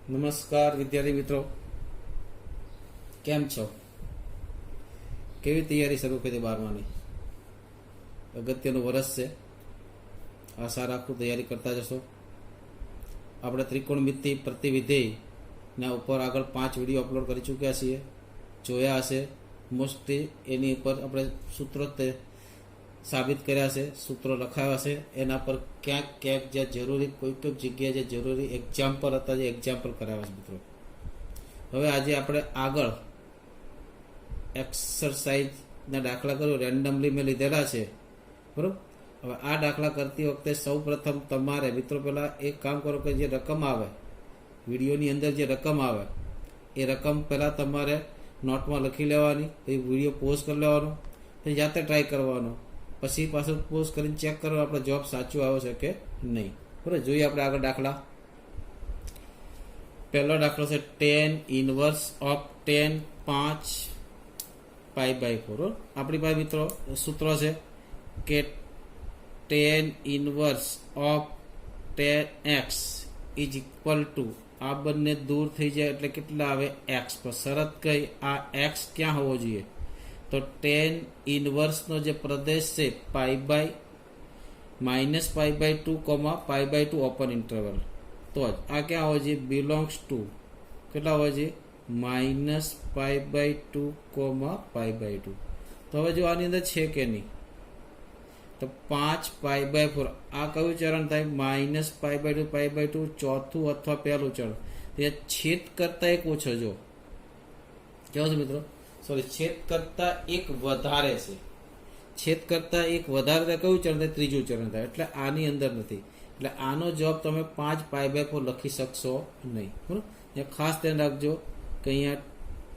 નમસ્કાર વિદ્યાર્થી મિત્રો, કેમ છો? કેવી તૈયારી શરૂ કરી 12માની? અગત્યનું વર્ષ છે, આશા રાખું તૈયારી કરતા જશો. આપણે ત્રિકોણમિતિ પ્રતિવિધેયના ઉપર આગળ 5 વિડીયો અપલોડ કરી ચૂક્યા છીએ, જોયા હશે. મોસ્ટલી એની ઉપર આપણે સૂત્રો સાબિત કર્યા છે, સૂત્રો લખાવ્યા છે. એના પર ક્યાંક ક્યાંક જે જરૂરી કોઈક જગ્યાએ જે જરૂરી એક્ઝામ્પલ હતા, જે એક્ઝામ્પલ કરાવ્યા છે મિત્રો. હવે આજે આપણે આગળ એક્સરસાઇઝના દાખલા કર્યો, રેન્ડમલી મેં લીધેલા છે, બરાબર. હવે આ દાખલા કરતી વખતે સૌ પ્રથમ તમારે મિત્રો પહેલાં એક કામ કરો કે જે રકમ આવે વિડીયોની અંદર, જે રકમ આવે એ રકમ પહેલાં તમારે નોટમાં લખી લેવાની, પછી વિડીયો પોઝ કરી લેવાનો, પછી જાતે ટ્રાય કરવાનો, પછી પાછું પોઝ કરીને ચેક કરો આપણો જવાબ સાચો આવ્યો છે કે નહીં. બરાબર. જોઈએ આપણે આગળ દાખલા. પહેલો દાખલો છે tan ઇનવર્સ ઓફ 10 5 π/4. આપણી પાસે મિત્રો સૂત્ર છે કે tan inverse of 10x is equal two, આ બંને દૂર થઈ જાય એટલે કેટલા આવે? x. પર શરત કઈ? આ x ક્યાં હોવો જોઈએ? તો tan ઇનવર્સનો જે પ્રદેશ છે -π/2, π/2 ઓપન ઇન્ટરવલ, તો જ આ ક્યાં હોવો જોઈએ? બિલોંગ્સ ટુ કેટલા હોવા જોઈએ? -π/2, π/2. તો હવે જો આની અંદર છે કે નહીં, તો 5π/4 આ કયું ચરણ થાય? -π/2, π/2 ચોથું અથવા પહેલું ચરણ. તે છેદ કરતા એક ઓછો, જો કેવું છે મિત્રો? સોરી, છેદ કરતા એક વધારે છે. છેદ કરતા એક વધારે થાય કયું ચરણ થાય? ત્રીજું ચરણ થાય. એટલે આની અંદર નથી. એટલે આનો જવાબ તમે 5π/4 લખી શકશો નહીં. બરાબર. ખાસ ધ્યાન રાખજો કે અહીંયા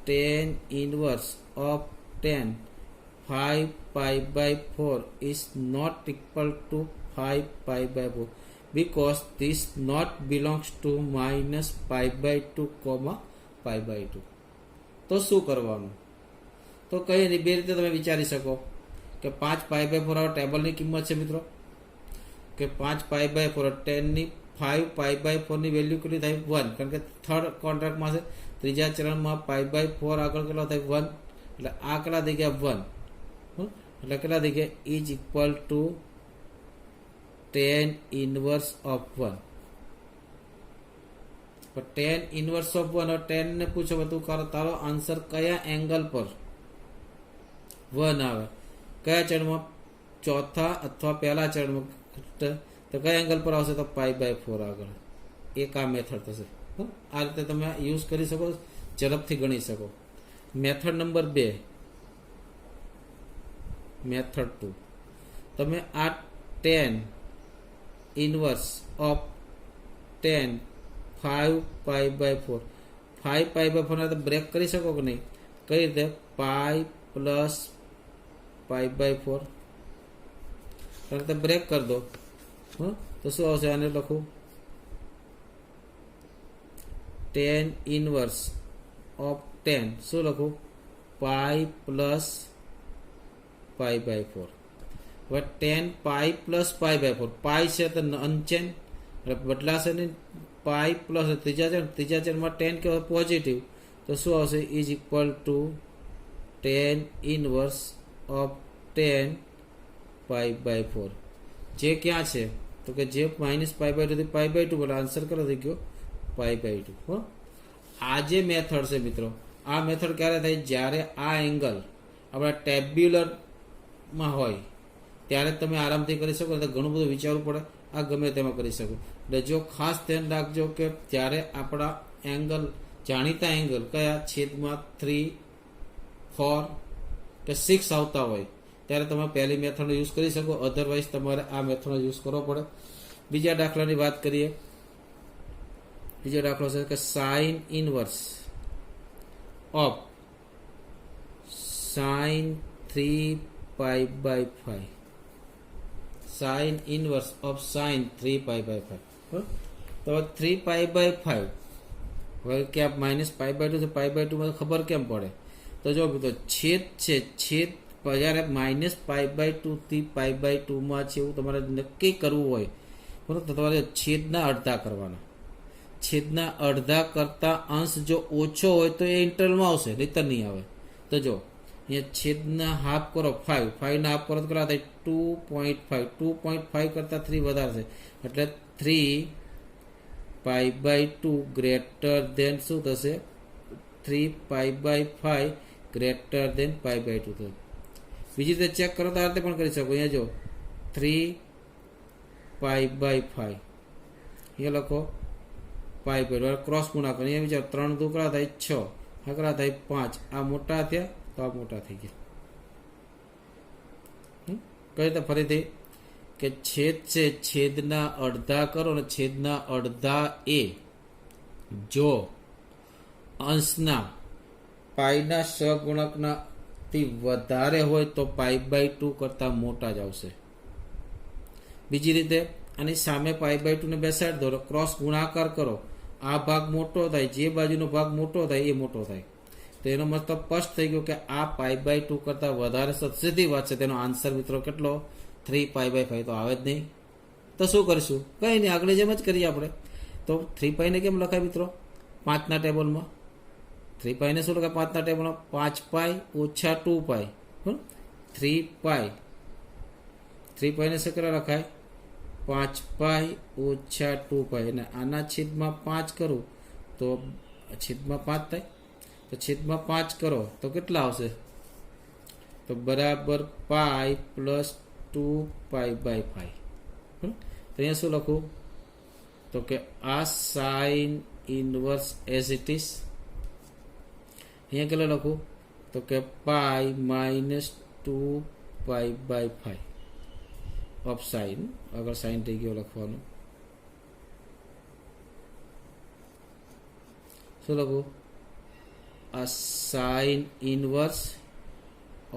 tan inverse of 10 5π/4 is not equal to 5π/4 because this not belongs to -π/2, π/2. તો શું કરવાનું? તો કઈ બે રીતે તમે વિચારી શકો કે 5π/4 આ ટેબલની કિંમત છે મિત્રો, કે 5π/4 10 ની 5π/4 ની વેલ્યુ કેટલી થાય? 1. કારણ કે થર્ડ કોન્ટ્રાક્ટમાં છે, ત્રીજા ચરણમાં π/4 આગળ કેટલો થાય? 1. એટલે આ કેટલા થઈ ગયા? 1. એટલે કેટલા થઈ ગયા? Is equal two tan inverse of 1. પણ tan ઇનવર્સ ઓફ 1, 10 ને પૂછો તું કરો તારો આન્સર કયા એંગલ પર 1 આવે? કયા ચરણમાં? ચોથા અથવા પહેલા ચરણમાં. તો કયા એંગલ પર આવશે? તો π/4 આગળ. એક આ મેથડ થશે. આ રીતે તમે યુઝ કરી શકો, ઝડપથી ગણી શકો. મેથડ નંબર 2, મેથડ 2, તમે આ tan ઇનવર્સ ઓફ 10 5π/4 5π/4 તો બ્રેક કરી શકો કે નહીં? કઈ રીતે? π + π/4 તો બ્રેક કરી દો. તો શું આવશે? આને લખું tan ઇનવર્સ ઓફ 10, શું લખું? π + π/4. હવે 10 π + π/4, પાઈ છે તો અનચેન્જ બદલાશે નહીં. પાઈ પ્લસ ત્રીજા ચરણમાં 10 કેવો? પોઝિટિવ. તો શું આવશે? Is equal two tan inverse of 10 π/4. જે ક્યાં છે? તો કે જે -π/2 થી π/2, બોલો આન્સર કેટલો થઈ ગયો? π/2. આ જે મેથડ છે મિત્રો, આ મેથડ ક્યારે થાય? જ્યારે આ એંગલ આપણા ટેબ્યુલરમાં હોય ત્યારે તમે આરામથી કરી શકો. એટલે ઘણું બધું વિચારવું પડે, આ ગમે તેમાં કરી શકો. એટલે જો ખાસ ધ્યાન રાખજો કે જ્યારે આપણા એંગલ, જાણીતા એંગલ કયા છેદમાં 3, 4 કે 6 આવતા હોય ત્યારે તમે પહેલી મેથડનો યુઝ કરી શકો. અધરવાઇઝ તમારે આ મેથડનો યુઝ કરવો પડે. બીજા દાખલાની વાત કરીએ. બીજો દાખલો છે કે sin inverse of sin 3π/5. sin inverse of sin 3π/5. તો 3π/5 હવે કે -π/2 થી π/2 માં ખબર કેમ પડે? તો જો મિત્રો છેદ છે, છેદ જ્યારે -π/2 થી π/2 માં છે એવું તમારે નક્કી કરવું હોય, બરાબર, તો તમારે છેદના અડધા કરવાના. છેદના અડધા કરતા અંશ જો ઓછો હોય તો એ ઇન્ટરવલમાં આવશે, નહીતર નહીં આવે. તો જો અહીંયા છેદના હાફ કરો 5, 5 ના હાફ કરો તો કેટલા થાય 2.5, 2.5 કરતાં 3 વધારે છે એટલે 3π/2 ગ્રેટર દેન શું થશે 3π/5 ગ્રેટર દેન π/2 થશે. બીજી રીતે ચેક કરો તો આ રીતે પણ કરી શકો. અહીંયા જો 3π/5 અહીંયા લખો π/2 ક્રોસ ગુણાકાર, અહીંયા વિચાર 3 દુ કેટલા થાય 6, આ કેટલા થાય 5, આ મોટા થયા તો આ મોટા થઈ ગયા. કઈ રીતે ફરીથી કે છેદ છે, છેદના અડધા કરો ને છેદના અડધા એ જો અંશના પાઈના સહગુણકના થી વધારે હોય તો π/2 કરતાં મોટા જ આવશે. બીજી રીતે આની સામે π/2 ને બેસાડી દો, ક્રોસ ગુણાકાર કરો, આ ભાગ મોટો થાય, જે બાજુનો ભાગ મોટો થાય એ મોટો થાય. તો એનો મતલબ સ્પષ્ટ થઈ ગયો કે આ π/2 કરતાં વધારે સીધી વાત છે. તેનો આન્સર મિત્રો કેટલો 3π/5 તો આવે જ નહીં. તો શું કરીશું? કંઈ નહીં, આગળ જેમ જ કરીએ આપણે. તો 3π ને કેમ લખાય મિત્રો 5ના ટેબલમાં? 3π ને શું લખાય 5ના ટેબલમાં? 5π ઓછા 2π. 3π ને શું કેટલા લખાય 5π ઓછા 2π. અને આના છેદમાં 5 કરું તો છેદમાં 5 થાય, તો છેદમાં 5 કરો તો કેટલા આવશે? તો બરાબર π પ્લસ 2π/5. તો અહીંયા શું લખું? તો કે આ sine inverse as it is. અહીંયા કેટલા લખું? તો કે π માઇનસ 2π/5 ઓફ સાઇન. આગળ સાઇન થઈ ગયો લખવાનું. શું લખું? આ સાઇન ઇનવર્સ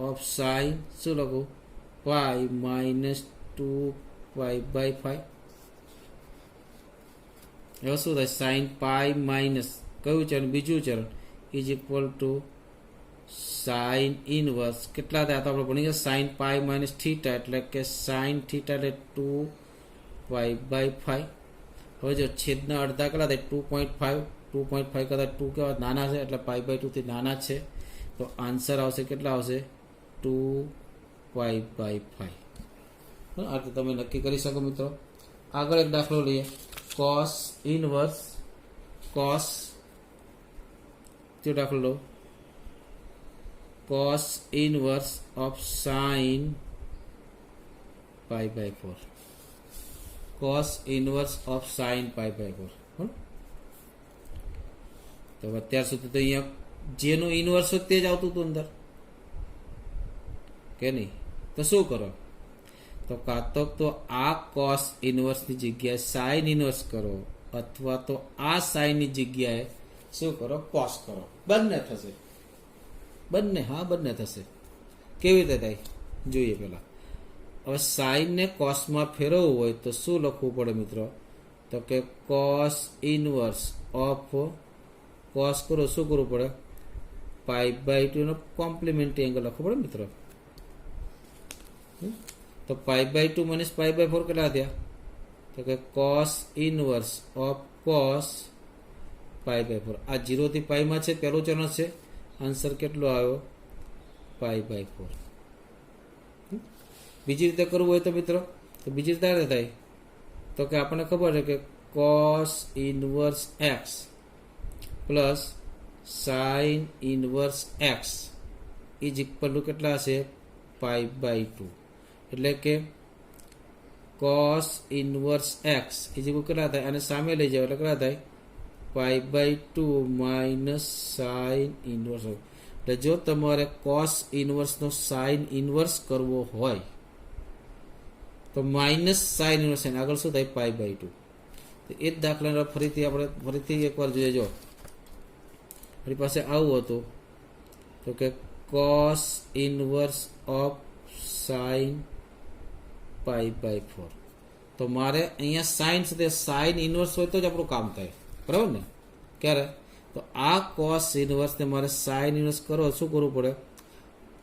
ઓફ સાઇન શું લખું? π માઇનસ 2π/5. હવે શું થાય? સાઇન π માઇનસ કયું ચરણ? બીજું ચરણ is equal two sine inverse કેટલા થાય? તો આપણે ભણી ગયા સાઇન π માઇનસ થીટા એટલે કે સાઇન થીટા એટલે 2π/5. હવે જો છેદના અડધા કેટલા થાય 2.5, 2.5 કરતાં 2 કેવા નાના છે એટલે π/2 થી નાના છે. તો આન્સર આવશે કેટલા આવશે 2π/5. આ રીતે તમે નક્કી કરી શકો મિત્રો. આગળ એક દાખલો લઈએ. કોસ ઇનવર્સ કોસ દાખલો લો. cos inverse of sin π/4. cos inverse of sin π/4. તો અત્યાર સુધી તો અહીંયા જેનું ઇનવર્સ હોય તે જ આવતું હતું અંદર કે નહીં? તો શું કરો? તો કાં તો આ cos ઇનવર્સની જગ્યાએ sin ઇનવર્સ કરો, અથવા તો આ sin ની જગ્યાએ શું કરો? cos કરો. બંને થશે. બંને થશે. કેવી રીતે થાય જોઈએ પહેલા. હવે સાઇન ને કોસમાં ફેરવવું હોય તો શું લખવું પડે મિત્રો? તો કે કોસ ઇનવર્સ ઓફ કોસ કરો શું કરવું પડે? π/2 નો કોમ્પ્લિમેન્ટરી એંગલ લખવો પડે મિત્રો. તો π/2 માઇનસ π/4 કેટલા થયા? તો કે કોસ ઇનવર્સ ઓફ કોસ π/4. આ 0 થી π માં છે, પહેલું ચરણ છે. આન્સર કેટલો આવ્યો? π/4. બીજી રીતે કરવું હોય તો મિત્રો તો બીજી રીતે થાય તો કે આપણને ખબર છે કે cos inverse x plus sine inverse x is equal to કેટલા હશે? π/2. એટલે કે cos inverse x is equal કેટલા થાય? અને સામે લઈ જાવ એટલે કેટલા થાય? π/2 માઇનસ સાઇન ઇનવર્સ. એટલે જો તમારે cos ઇનવર્સનો સાઇન ઇનવર્સ કરવો હોય તો માઇનસ સાઇન ઇનવર્સ આગળ શું થાય? π/2. તો એ જ દાખલા ફરીથી એકવાર જોઈએ. જો મારી પાસે આવું હતું તો કે cos ઇનવર્સ ઓફ સાઇન π/4. તો મારે અહીંયા સાઇન સાથે સાઇન ઇનવર્સ હોય તો જ આપણું કામ થાય, બરાબર ને? ક્યારે? તો આ cos ઇનવર્સને મારે સાઇન ઇનવર્સ કરો શું કરવું પડે?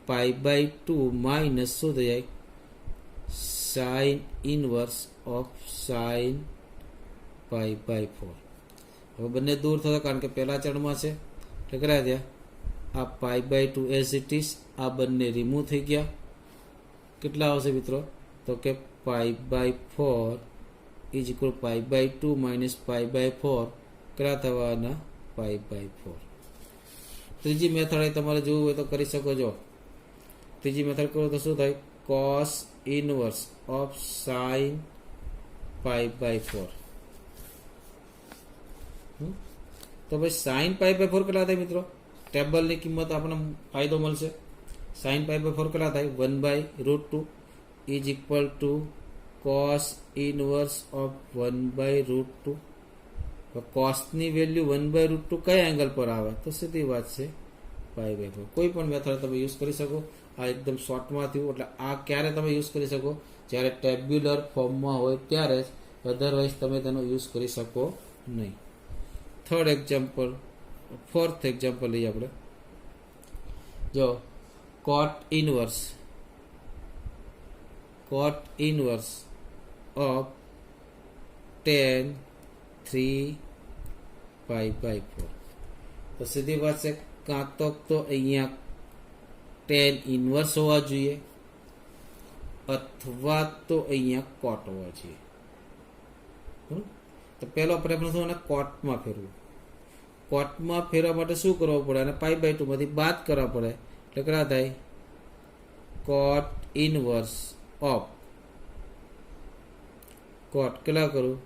π/2 માઇનસ શું થઈ જાય? Sine inverse of sine π/4. હવે બંને દૂર થશે કારણ કે પહેલા ચरणમાં છે એટલે કરાવી દે. આ π/2 એઝ ઇટ ઇઝ, આ બંને રિમૂવ થઈ ગયા. કેટલા આવશે મિત્રો? તો કે π/4 ઇઝ ઇક્વલ π/2 માઇનસ π/4 કેટલા થવાના? π/4. ત્રીજી મેથડ તમારે જોવું હોય તો કરી શકો છો. ત્રીજી મેથડ કરો તો શું થાય? cos inverse of sin π/4. તો ભાઈ sin π/4 કેટલા થાય મિત્રો? ટેબલની કિંમત આપણને ફાયદો મળશે. sin π/4 કેટલા થાય? 1/√2 is equal to cos inverse of 1/√2. કોસની વેલ્યુ 1/√2 કયા એંગલ પર આવે? તો સીધી વાત છે π/4. કોઈ પણ મેથડ તમે યુઝ કરી શકો. આ એકદમ શોર્ટમાં થયું. એટલે આ ક્યારે તમે યુઝ કરી શકો? જ્યારે ટેબ્યુલર ફોર્મમાં હોય ત્યારે જ, અધરવાઇઝ તમે તેનો યુઝ કરી શકો નહીં. થર્ડ એક્ઝામ્પલ, ફોર્થ એક્ઝામ્પલ લઈએ આપણે. જો cot ઇનવર્સ ઓફ tan 3π/4. તો સીધી વાત છે, કાં તો અહીંયા tan ઇનવર્સ હોવા જોઈએ અથવા તો અહીંયા cot હોવા જોઈએ. તો પહેલો પ્રેફરન્સ હું કોટમાં ફેરવું. કોટમાં ફેરવા માટે શું કરવું પડે? અને π/2 માંથી બાદ કરવા પડે. એટલે કેટલા થાય? cot ઇનવર્સ ઓફ cot કેટલા કરું?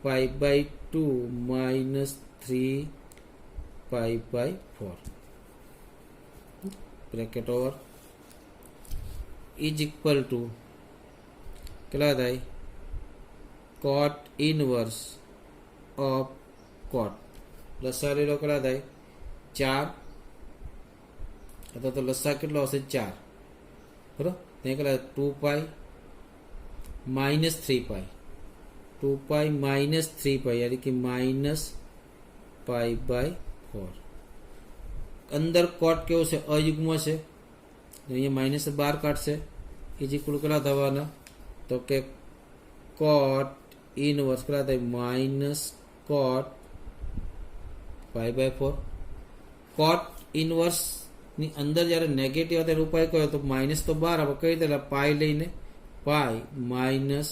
π/2 minus 3π/4 bracket over is equal to કેટલા થાય? cot inverse of cot. લસા લઈ લો, કેટલા થાય? 4. અથવા તો લસા કેટલો હશે? 4. બરાબર. ત્યાં કેટલા? 2π માઇનસ 3π. 2π માઇનસ 3π યાની કે માઇનસ π/4. અંદર cot કેવું છે? અયુગ્મ છે. અહીંયા માઇનસ 12 કાઢશે. ઇઝ ઇક્વલ કેટલા થવાના? તો કે cot ઇનવર્સ કેટલા થાય? Minus cot π/4. cot ઇનવર્સ ની અંદર જ્યારે નેગેટિવ હતા એનો ઉપાય કયો? તો માઇનસ તો 12 આપણે કઈ રીતે? પાઈ લઈને પાઈ માઇનસ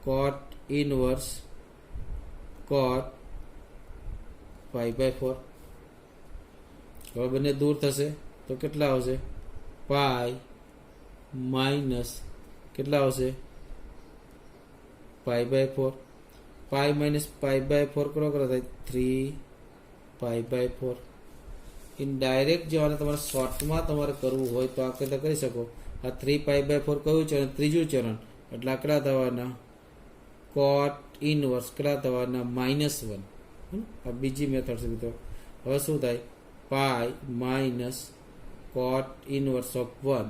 cot ઇનવર્સ cot π/4. હવે બંને દૂર થશે તો કેટલા આવશે? પાઈ માઇનસ કેટલા આવશે? π/4. પાઈ માઇનસ π/4 કરો થાય? 3π/4. ઇનડાયરેક્ટ જો આને તમારે શોર્ટમાં તમારે કરવું હોય તો આ રીતે કરી શકો. આ 3π/4 કયું ચરણ? ત્રીજું ચરણ. એટલે કેટલા થવાના? cot ઇનવર્સ કેટલા થવાના? -1. આ બીજી મેથડ છે મિત્રો. હવે શું થાય? Pi minus cot inverse of 1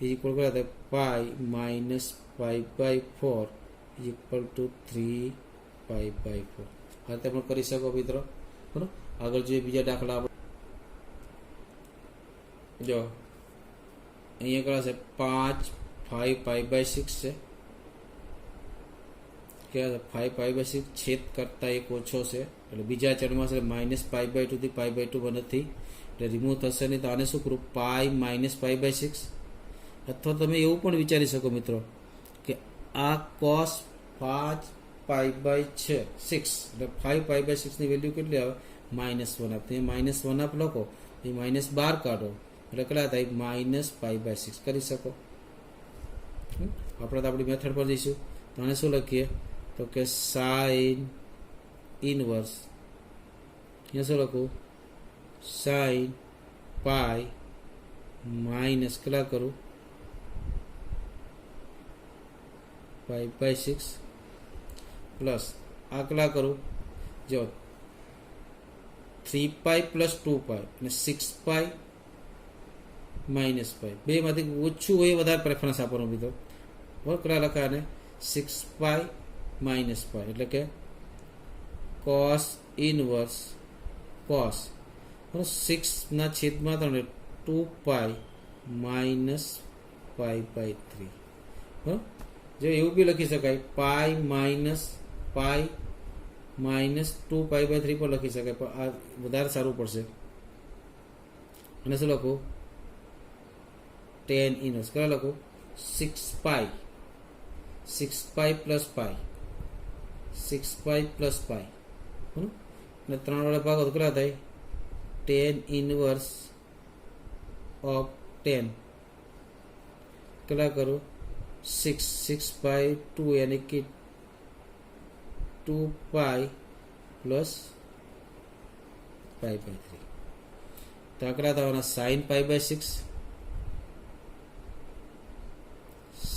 is equal કેટલા થાય? Pi minus π/4 is equal to 3π/4. આ રીતે પણ કરી શકો મિત્રો. બરાબર. આગળ જોઈએ બીજા દાખલા. જો અહીંયા કેટલા છે? 5 5π/6 છે. ક્યાં? 5π/6 છેદ કરતા એક ઓછો છે એટલે બીજા ચरणમાં છે. માઇનસ π/2 થી π/2 નથી એટલે રિમૂવ થશે નહીં. તો આને શું કરું? Pi minus π/6. અથવા તમે એવું પણ વિચારી શકો મિત્રો કે આ cos 5π/6 એટલે 5π/6 ની વેલ્યુ કેટલી આવે? -1 આપે. -1 આપ લખો, એ -12 કાઢો એટલે કેટલા થાય? -π/6 કરી શકો. આપણે તો આપણી મેથડ પર જઈશું. તો આને શું લખીએ? તો કે sin ઇનવર્સ, અહીંયા શું લખું? sin પાઈ માઇનસ કેટલા કરું? π/6 પ્લસ આ કેટલા કરું? જો 3π પ્લસ 2π અને 6π માઇનસ π. બેમાંથી ઓછું હોય વધારે પ્રેફરન્સ આપવાનો બીજો. બરાબર. કેટલા લખાય? અને 6π માઇનસ π એટલે કે cos ઇનવર્સ cos 6/3 2π માઇનસ π/3. બરાબર. જો એવું બી લખી શકાય પાઈ માઇનસ પાઈ માઇનસ 2π/3 પણ લખી શકાય, પણ આ વધારે સારું પડશે. અને શું લખું? tan ઇનવર્સ કયા લખું? 6π પ્લસ પાઈ, 6π પ્લસ પાઈ, અને 3 વડે ભાગો તો કેટલા થાય? tan ઇનવર્સ ઓફ 10 કેટલા કરું? 6/2 યાની કે 2π પ્લસ π/3. તો આ કેટલા થવાના? sin π/6,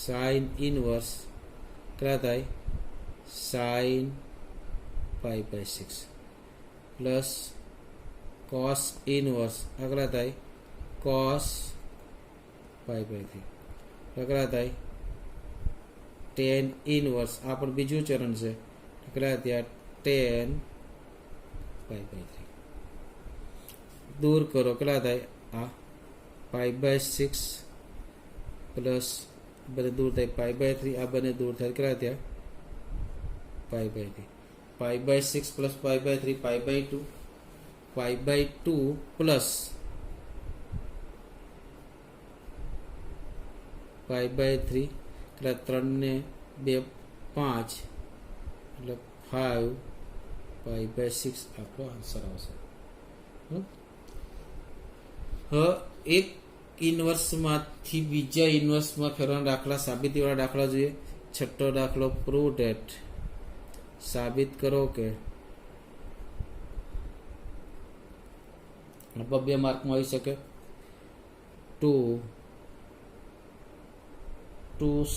sin ઇનવર્સ કેટલા થાય? sin π/6 પ્લસ cos ઇનવર્સ આ કેટલા થાય? cos π/3 કેટલા થાય? tan ઇનવર્સ આ પણ બીજું ચરણ છે, કેટલા થયા? tan π/3. દૂર કરો કેટલા થાય? આ π/6 પ્લસ બંને દૂર થાય π/3, આ બંને દૂર થાય કેટલા થયા? π/3. π/6 પ્લસ π/3 π/2, π/2 પ્લસ π/3 કેટલા? 3 ને 2 5 એટલે 5 π/6 આપણો આન્સર આવશે. હવે એક ઇનવર્સમાંથી બીજા ઇનવર્સમાં ફેરવાના દાખલા, સાબિતીવાળા દાખલા જોઈએ. છઠ્ઠો દાખલો, પ્રૂવ ધેટ, સાબિત કરો કે 2 માર્કમાં આવી શકે. 2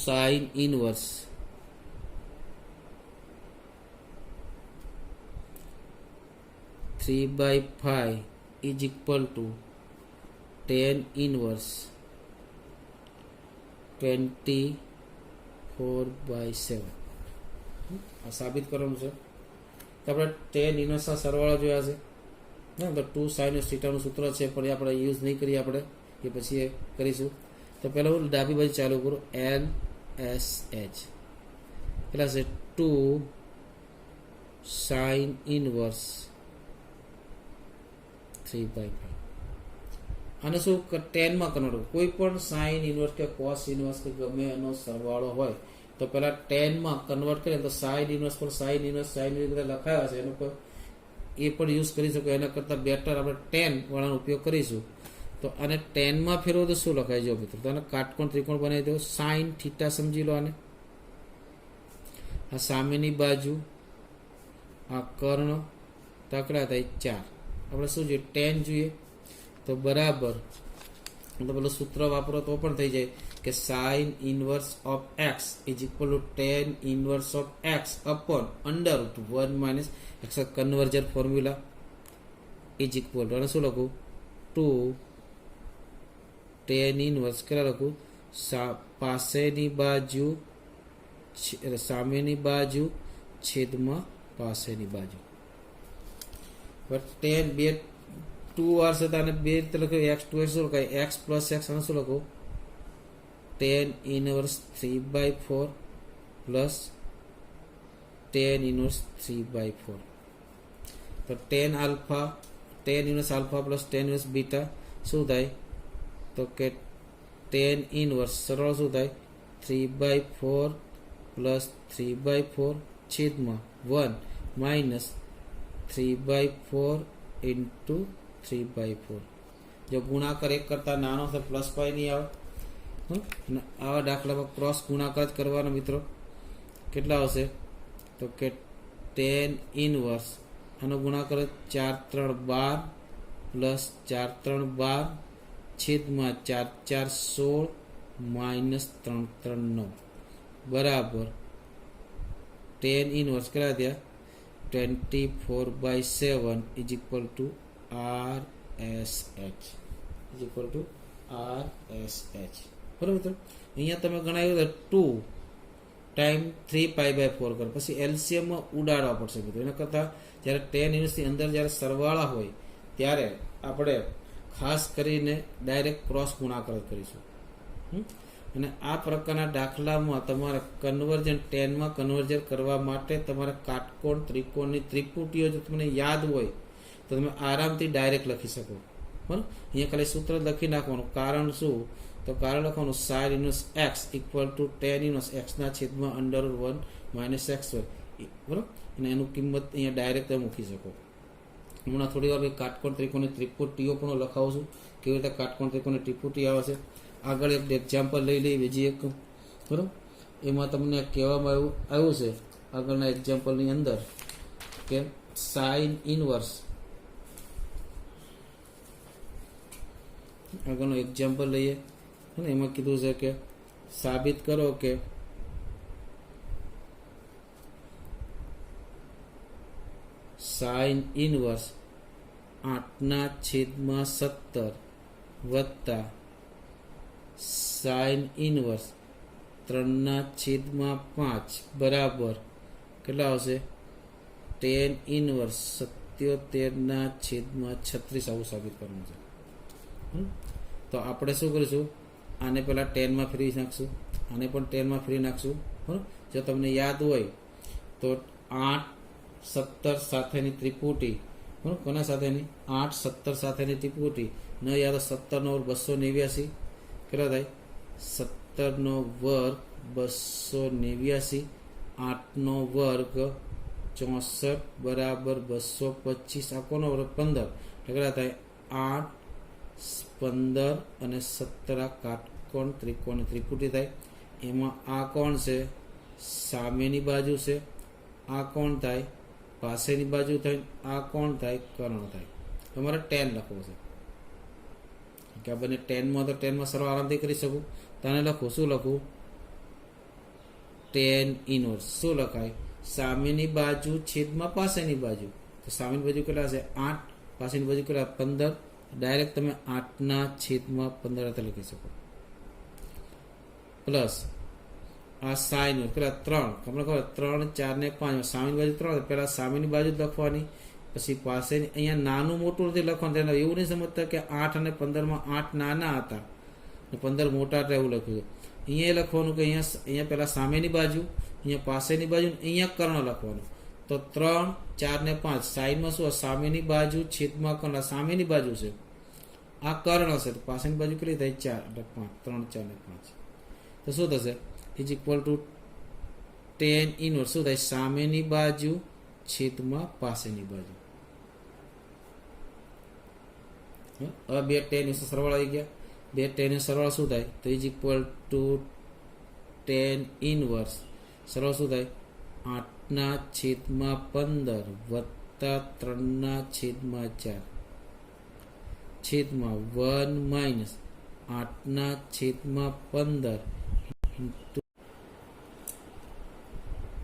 sin inverse (3/5) is equal to tan inverse 24/7. આ સાબિત કરવાનું છે. તો આપણે tan ઇનવર્સના સરવાળા જોયા છે ને, તો 2 sin થીટાનું સૂત્ર છે, પણ એ આપણે યુઝ નહીં કરીએ, આપણે એ પછી કરીશું. તો પહેલાં હું ડાબી બાજુ ચાલુ કરું. LSH કેટલા છે? 2 sin ઇનવર્સ 3/5. આને શું ટેનમાં કન્વર્ટ, કોઈ પણ સાઇન ઇનવર્સ કે કોસ ઇનવર્સ કે ગમે એનો સરવાળો હોય તો પહેલાં ટેનમાં કન્વર્ટ કરીએ તો સાઇન ઇનવર્સ પણ સાઇન ઇનવર્સ લખાયા છે, એનો એ પણ યુઝ કરી શકો. એના કરતાં બેટર આપણે ટેન વાળાનો ઉપયોગ કરીશું. તો આને ટેનમાં ફેરવો તો શું લખાય? જો મિત્રો, તો આને કાટકોણ ત્રિકોણ બનાવી દો. સાઇન થીટા સમજી લો આને. આ સામેની બાજુ, આ કર્ણ, તકડા થાય 4. આપણે શું જોઈએ? ટેન જોઈએ. તો બરાબર, તો પેલું સૂત્ર વાપરો તો પણ થઈ જાય કે sine inverse of X is equal to tan inverse of X upon √1 minus X. કન્વર્જર ફોર્મ્યુલા ઇઝ ઇક્વલ ટુ, અને શું લખું? 2 ટેન ઇનવર્સ કેટલા લખું? પાસેની બાજુ સામેની બાજુ છેદમાં પાસેની બાજુ. ટેન 2 છે, અને 2 રીતે લખ્યું. x2 શું લખાય? x પ્લસ x, અને શું લખું? Tan inverse 3/4 plus tan inverse 3/4. તો tan inverse alpha plus tan inverse beta શું થાય? તો કે ટેન ઇનવર્સ સરળ શું થાય? 3/4 પ્લસ 3/4 છેદમાં 1 માઇનસ 3/4 ઇન્ટુ 3/4. જો ગુણાકાર 1 કરતાં નાનો છે, પ્લસ પાઈ નહીં આવે. આવા દાખલામાં ક્રોસ ગુણાકાર જ કરવાનો મિત્રો. કેટલા આવશે? તો કે ટેન ઇનવર્સ આનો ગુણાકાર 4 3 12 પ્લસ 4 3 12 છેદમાં 4 4 16 માઇનસ 3 3 9 બરાબર ટેન ઇનવર્સ કેટલા થયા? 24/7 is equal two RSH. Is equal two RSH. બરાબર મિત્રો, અહીંયા તમે ગણાવ્યું 2 ટાઈમ 3π/4 કરો, પછી એલસીએમમાં ઉડાડવા પડશે મિત્રો. એના કરતાં જ્યારે ટેન ઇનવર્સની અંદર જ્યારે સરવાળા હોય ત્યારે આપણે ખાસ કરીને ડાયરેક્ટ ક્રોસ ગુણાકાર કરીશું. અને આ પ્રકારના દાખલામાં તમારે કન્વર્જન 10માં કન્વર્જન કરવા માટે તમારે કાટકોણ ત્રિકોણની ત્રિપુટીઓ જો તમને યાદ હોય તો તમે આરામથી ડાયરેક્ટ લખી શકો. બરાબર, અહીંયા ખાલી સૂત્ર લખી નાખવાનું. કારણ શું? તો કારણ લખવાનું sin inverse x equal to tan inverse x ના છેદમાં √1 - x હોય. બરાબર, અને એનું કિંમત અહીંયા ડાયરેક્ટ તમે મૂકી શકો. હમણાં થોડી વાર કાટકોણ ત્રિકોણની ત્રિપુટીઓ પણ લખાવું છું, કેવી રીતે કાટકોણ ત્રિકોણની ત્રિપુટી આવે છે. આગળ એક એક્ઝામ્પલ લઈ લઈએ, બીજી એક. બરાબર, એમાં તમને કહેવામાં આવ્યું છે આગળના એક્ઝામ્પલની અંદર કે sin ઇન્વર્સ, આગળનો એક્ઝામ્પલ લઈએ અને એમાં કીધું છે કે સાબિત કરો કે sin ઇન્વર્સ 8/17 વત્તા sin ઇન્વર્સ 3/5 બરાબર કેટલા આવશે? tan ઇન્વર્સ 77/36 આવું સાબિત કરવાનું છે. તો આપણે શું કરીશું? આને પહેલાં 10માં ફેરવી નાખશું, આને પણ 10માં ફેરવી નાખશું. બરાબર, જો તમને યાદ હોય તો 8, 17 સાથેની ત્રિપુટી, બરાબર, કોના સાથેની? 8, 17 સાથેની ત્રિપુટી. ન યાદ તો 17 નો વર્ગ 289 કેટલા થાય? 17 નો વર્ગ 289, 8 નો વર્ગ 64 બરાબર 225. આ કોનો વર્ગ? 15. કેટલા થાય? 8, 15 અને 17 આ કાટકોણ ત્રિકોણની ત્રિપુટી થાય. એમાં આ કોણ છે? સામેની બાજુ છે. આ કોણ થાય? પાસેની બાજુ થાય. આ કોણ થાય? કર્ણ થાય. તમારે 10 લખવું છે કે આ બંને 10માં તો 10માં સરળ આરામથી કરી શકું. તને લખું, શું લખું? tan ઇન્વર્સ શું લખાય? સામેની બાજુ છેદમાં પાસેની બાજુ. તો સામેની બાજુ કેટલા છે? 8. પાસેની બાજુ કેટલા? 15. ડાયરેક્ટ તમે 8/15 લખી શકો. પ્લસ આ સાઇન પેલા 3, તમને ખબર 3, 4 ને 5. સામેની બાજુ 3, પહેલા સામેની બાજુ જ લખવાની, પછી પાસેની. અહીંયા નાનું મોટું નથી લખવાનું. એવું નહીં સમજતા કે 8 અને 15માં 8 નાના હતા ને 15 મોટા હતા એવું લખ્યું છે. અહીંયા લખવાનું કે અહીંયા પહેલા સામેની બાજુ, અહીંયા પાસેની બાજુ, અહીંયા કર્ણ લખવાનું. તો 3, 4 ને 5 સાઈડમાં શું? સામેની બાજુ છેદમાં કર્ણ. સામેની બાજુ છે, આ કર્ણ હશે. તો પાસેની બાજુ કેટલી થાય? 4 એટલે 5. 3, 4 ને 5 તો શું થશે? Is equal two tan inverse શું થાય? સામેની બાજુ છેદમાં પાસેની બાજુ. હવે બે tan ઇન્વર્સ સરવાળા આવી ગયા. બે tan ઇન્વર્સ સરવાળા શું થાય? તો is equal two tan inverse સરવાળા શું થાય? 8/15 વત્તા 3/4 છેદમાં 1 -8/15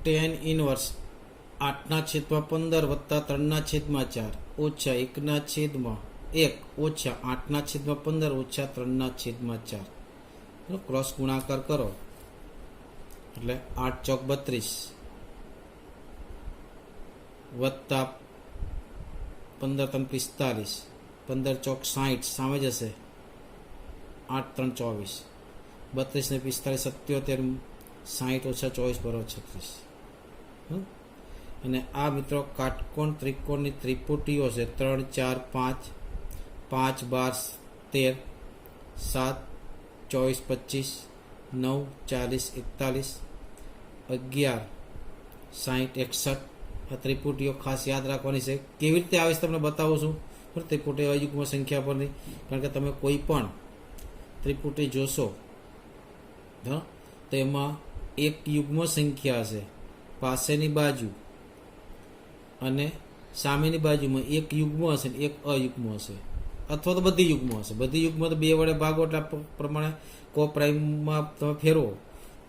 tan ઇન્વર્સ 8/15 વત્તા 3/4 ઓછા 1/1 ઓછા 8/15 ઓછા 3/4. ક્રોસ ગુણાકાર કરો એટલે 8 ચોક 32 વત્તા 15 3 45, 15 ચોક 60 સામે જશે. 8 3 24, 32 ને 45 77, 60 ઓછા 24 બરાબર 36. અને આ મિત્રો કાટકોણ ત્રિકોણની ત્રિપુટીઓ છે. 3, 4, 5, 5, 12, 13, 7, 24, 25, 9, 40, 41, 11, 60, 61. આ ત્રિપુટીઓ ખાસ યાદ રાખવાની છે. કેવી રીતે આવે છે તમને બતાવું છું. ત્રિપુટી યુગ્મ સંખ્યા પરની, કારણ કે તમે કોઈ પણ ત્રિપુટી જોશો તો એમાં એક યુગ્મ સંખ્યા છે પાસેની બાજુ અને સામેની બાજુમાં એક યુગ્મ હશે ને એક અયુગ્મ હશે, અથવા તો બધી યુગ્મ હશે. બધી યુગ્મ તો 2 વડે ભાગો એટલે પ્રમાણે કો પ્રાઇમમાં તમે ફેરવો.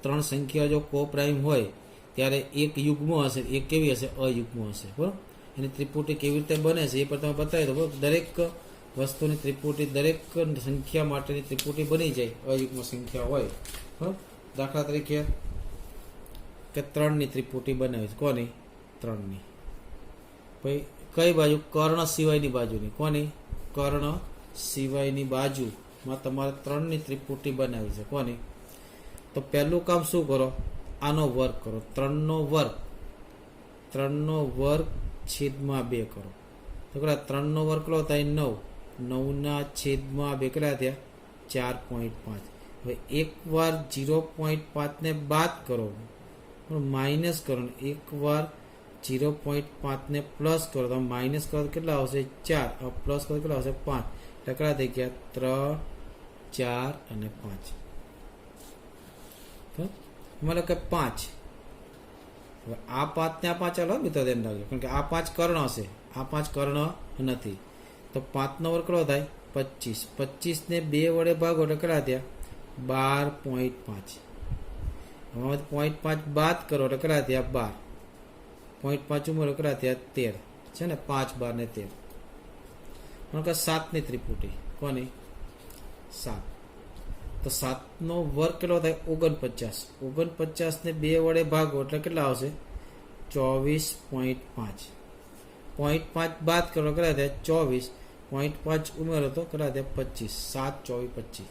3 સંખ્યા જો કો પ્રાઇમ હોય ત્યારે એક યુગ્મ હશે, એક કેવી હશે? અયુગ્મ હશે. બરાબર, એની ત્રિપુટી કેવી રીતે બને છે એ પણ તમે બતાવી દો. બરાબર, દરેક વસ્તુની ત્રિપુટી, દરેક સંખ્યા માટેની ત્રિપુટી બની જાય અયુગ્મ સંખ્યા હોય. બરાબર, દાખલા તરીકે કે 3ની ત્રિપુટી બનાવી છે. કોની? 3ની. ભાઈ કઈ બાજુ? કર્ણ સિવાયની બાજુની. કોની? કર્ણ સિવાયની બાજુમાં તમારે 3ની ત્રિપુટી બનાવી છે. કોની? તો પહેલું કામ શું કરો, આનો વર્ગ કરો, 3નો વર્ગ, 3નો વર્ગ છેદમાં 2 કરો. તો કેટલા 3નો વર્ગ કેટલો થાય 9, 9ના છેદમાં 2 કેટલા થયા 4.5. હવે એકવાર 0.5 ને બાદ કરો, માઇનસ કરો, એકવાર 0.5 ને પ્લસ કરો તો માઇનસ કરો તો કેટલા આવશે 4, પ્લસ કરો કેટલા આવશે 5. એટલે કેટલા થઈ ગયા 3, 4 અને 5. મતલબ કે 5. હવે આ 5 ને આ 5 ચાલો મિત્રો ધ્યાન રાખજો, કારણ કે આ 5 કર્ણ હશે, આ 5 કર્ણ નથી. તો 5નો વર્ગ કેટલો થાય 25. 25 ને 2 વડે ભાગો એટલે કેટલા થયા 12.5. હવે 0.5 બાદ કરો એટલે કેટલા થયા 12. 0.5 ઉમેરો કેટલા થયા 13 છે ને, 5, 12 ને 13. કારણ કે 7ની ત્રિપુટી કોની 7. તો 7નો વર્ગ કેટલો થાય 49. 49 ને 2 વડે ભાગો એટલે કેટલા આવશે 24.5. 0.5 બાદ કરો કેટલા થાય 24. 0.5 ઉમેરો તો કેટલા થાય 25. 7, 24, 25.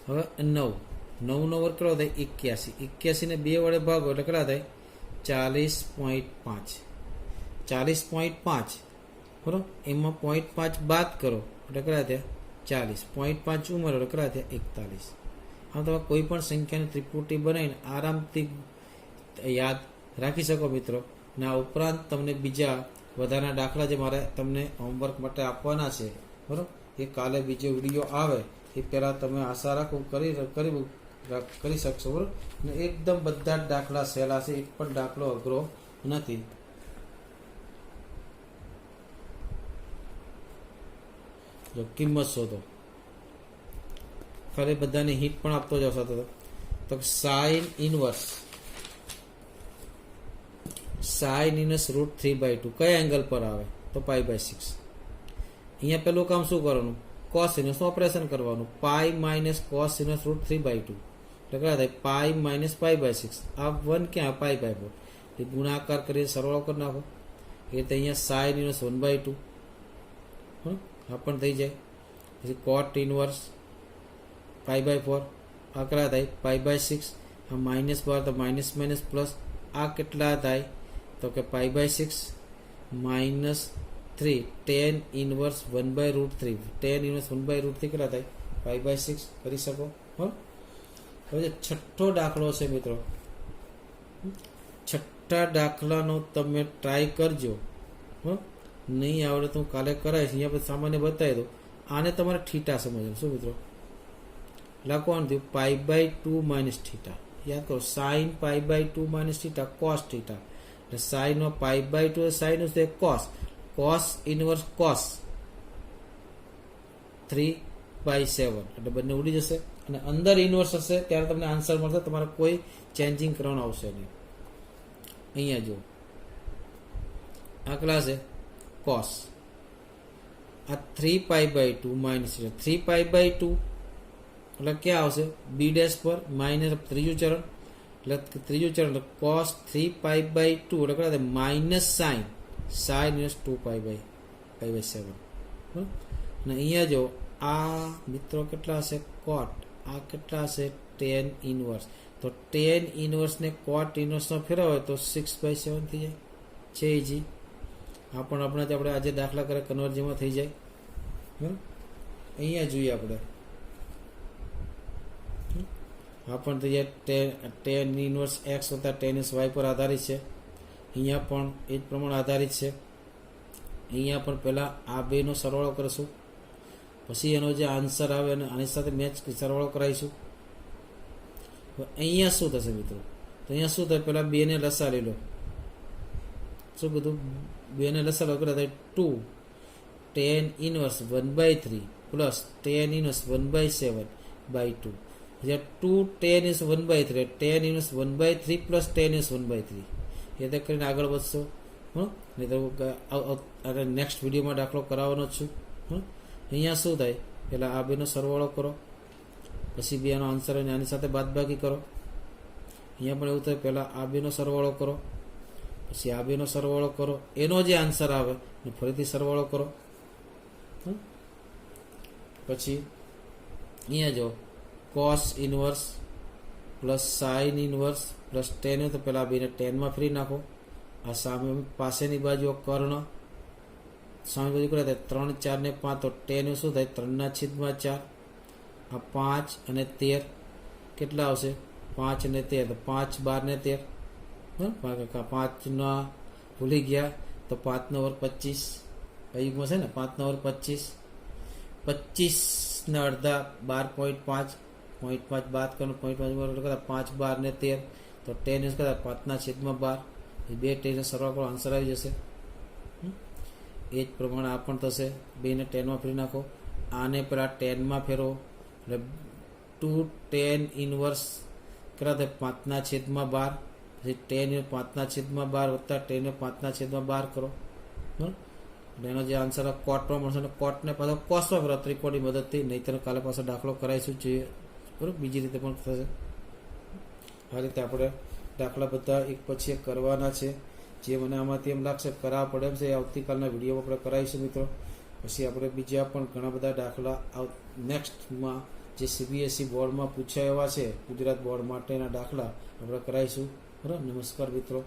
હવે 9, 9નો વર્ગ કેટલો થાય 81. 81 ને 2 વડે ભાગો એટલે કેટલા થાય 40.5. 40.5 બરોબર, એમાં 0.5 બાદ કરો એટલે કેટલા થયા 40. 0.5 ઉમેરો એટલે કેટલા થયા 41. આમ તમે કોઈ પણ સંખ્યાની ત્રિપુટી બનાવીને આરામથી યાદ રાખી શકો મિત્રો. ને આ ઉપરાંત તમને બીજા વધારાના દાખલા જે મારે તમને હોમવર્ક માટે આપવાના છે બરાબર, એ કાલે બીજો વિડીયો આવે એ પહેલાં તમે આશા રાખો કરી શકશો બરાબર. ને એકદમ બધા જ દાખલા સહેલા છે, એક પણ દાખલો અઘરો નથી. જો કિંમત શોધો, ફરી બધાને હિટ પણ આપતો જાવ સાથે તો સાઇન ઇનવર્સ √3/2 કયા એંગલ પર આવે તો π/6. અહીંયા પેલું કામ શું કરવાનું cos ઇનવર્સ ઓપરેશન કરવાનું, π - cos ઇનવર્સ √3/2 એટલે કેટલા થાય π - π/6. આ 1 ક્યાં π/4 એ ગુણાકાર કરી સરવાળો કરી નાખો એટલે અહીંયા સાઇન ઇનવર્સ 1/2 આ પણ થઈ જાય. પછી કોટ ઇનવર્સ π/4 આ કેટલા થાય π/6. આ -12 તો માઇનસ પ્લસ આ કેટલા થાય તો કે π/6 - 3 tan ઇનવર્સ 1/√3. tan ઇનવર્સ 1/√3 કેટલા થાય π/6 કરી શકો. હવે છઠ્ઠો દાખલો છે મિત્રો, છઠ્ઠા દાખલાનો તમે ટ્રાય કરજો. નહીં આવડે તો હું કાલે કરાવીશ, અહીંયા પછી સામાન્ય બતાવી દઉં. આને તમારે થીટા સમજવું. શું મિત્રો લખવાનું થયું π/2 - થીટા. યાદ કરો સાઇન π/2 - થીટા કોસ થીટા. એટલે સાઇનમાં π/2 સાઇન છે કોસ, કોસ ઇનવર્સ કોસ 3/7 એટલે બંને ઉડી જશે. અને અંદર ઇનવર્સ હશે ત્યારે તમને આન્સર મળશે, તમારે કોઈ ચેન્જિંગ કરવાનું આવશે નહીં. અહીંયા જુઓ આ કેટલા છે કોસ, આ 3π/2 - 3π/2 એટલે ક્યાં આવશે b' પર માઇનસ ત્રીજું ચરણ, એટલે ત્રીજું ચરણ એટલે cos 3π/2 એટલે કેટલા થાય માઇનસ સાઇન ઇનવર્સ 2π/7. અને અહીંયા જો આ મિત્રો કેટલા હશે કોટ, આ કેટલા હશે tan ઇનવર્સ. તો tan ઇનવર્સ ને કોટ ઇનવર્સનો ફેરવો તો 6/7 થઈ જાય છે ઈજી. આ પણ આપણે આજે દાખલા કરે કન્વર્જમાં થઈ જાય. અહીંયા જોઈએ આપણે આ પણ થઈ જાય tan ઇનવર્સ x વત્તા tan ઇનવર્સ y પર આધારિત છે. અહીંયા પણ એ જ પ્રમાણે આધારિત છે. અહીંયા પણ પહેલાં આ બેનો સરવાળો કરીશું, પછી એનો જે આન્સર આવે અને આની સાથે મેચ સરવાળો કરાવીશું. અહીંયા શું થશે મિત્રો, તો અહીંયા શું થાય પહેલાં બેને લસા લઈ લો. શું કીધું બેને લસા લો કેટલા થાય 2 tan inverse 1/3 plus tan inverse 1/7/2. 2 tan inverse 1/3 tan inverse 1/3 plus tan inverse 1/3 એ તો કરીને આગળ વધશો. નહીં તો નેક્સ્ટ વિડીયોમાં દાખલો કરાવવાનો જ છું. અહીંયા શું થાય પહેલાં આ બેનો સરવાળો કરો, પછી બેનો આન્સર અને આની સાથે બાદબાકી કરો. અહીંયા પણ એવું થાય પહેલાં આ બેનો સરવાળો કરો, પછી આ બેનો સરવાળો કરો, એનો જે આન્સર આવે એ ફરીથી સરવાળો કરો. પછી અહીંયા જો cos inverse plus sine inverse plus ten હોય તો પેલા બેને ટેનમાં ફેરવી નાખો. આ સામે પાસેની બાજુ કર્ણ, સામે બાજુ કરે 3, 4 ને 5 તો ટેન શું થાય 3/4. આ 5 અને 13 કેટલા આવશે 5 અને 13 તો 5, 12 ને 13. 5 ભૂલી ગયા તો 5 નો વર્ગ 25 યુગમાં છે ને 5 નો વર્ગ 25. 25 ને અડધા 12.5, 0.5 બાદ કરો 0.5 કરતા 5, 12 ને 13 તો 10 કરતા 5/12 બે ટેન સરવાળો કરો આન્સર આવી જશે. એ જ પ્રમાણે આ પણ થશે. બેને 10માં ફેરવી નાખો. આને પેલા 10માં ફેરવો એટલે 2 tan ઇનવર્સ કેટલા થાય 5/12 પછી 10 5/12 વત્તા 10 5/12 કરો બરાબર. એટલે એનો જે આન્સર કોટમાં મળશે અને કોટને પાછો કોસમાં ફેરવો ત્રિકોણની મદદથી. નહીંતર કાલે પાછો દાખલો કરાવીશું જોઈએ બરાબર. બીજી રીતે પણ થશે. આ રીતે આપણે દાખલા બધા એક પછી એક કરવાના છે. જે મને આમાંથી એમ લાગશે કરાવવા પડે એમ છે આવતીકાલના વિડીયોમાં આપણે કરાવીશું મિત્રો. પછી આપણે બીજા પણ ઘણા બધા દાખલા નેક્સ્ટમાં જે CBSE બોર્ડમાં પૂછાય એવા છે ગુજરાત બોર્ડ માટેના દાખલા આપણે કરાવીશું બરાબર. નમસ્કાર મિત્રો.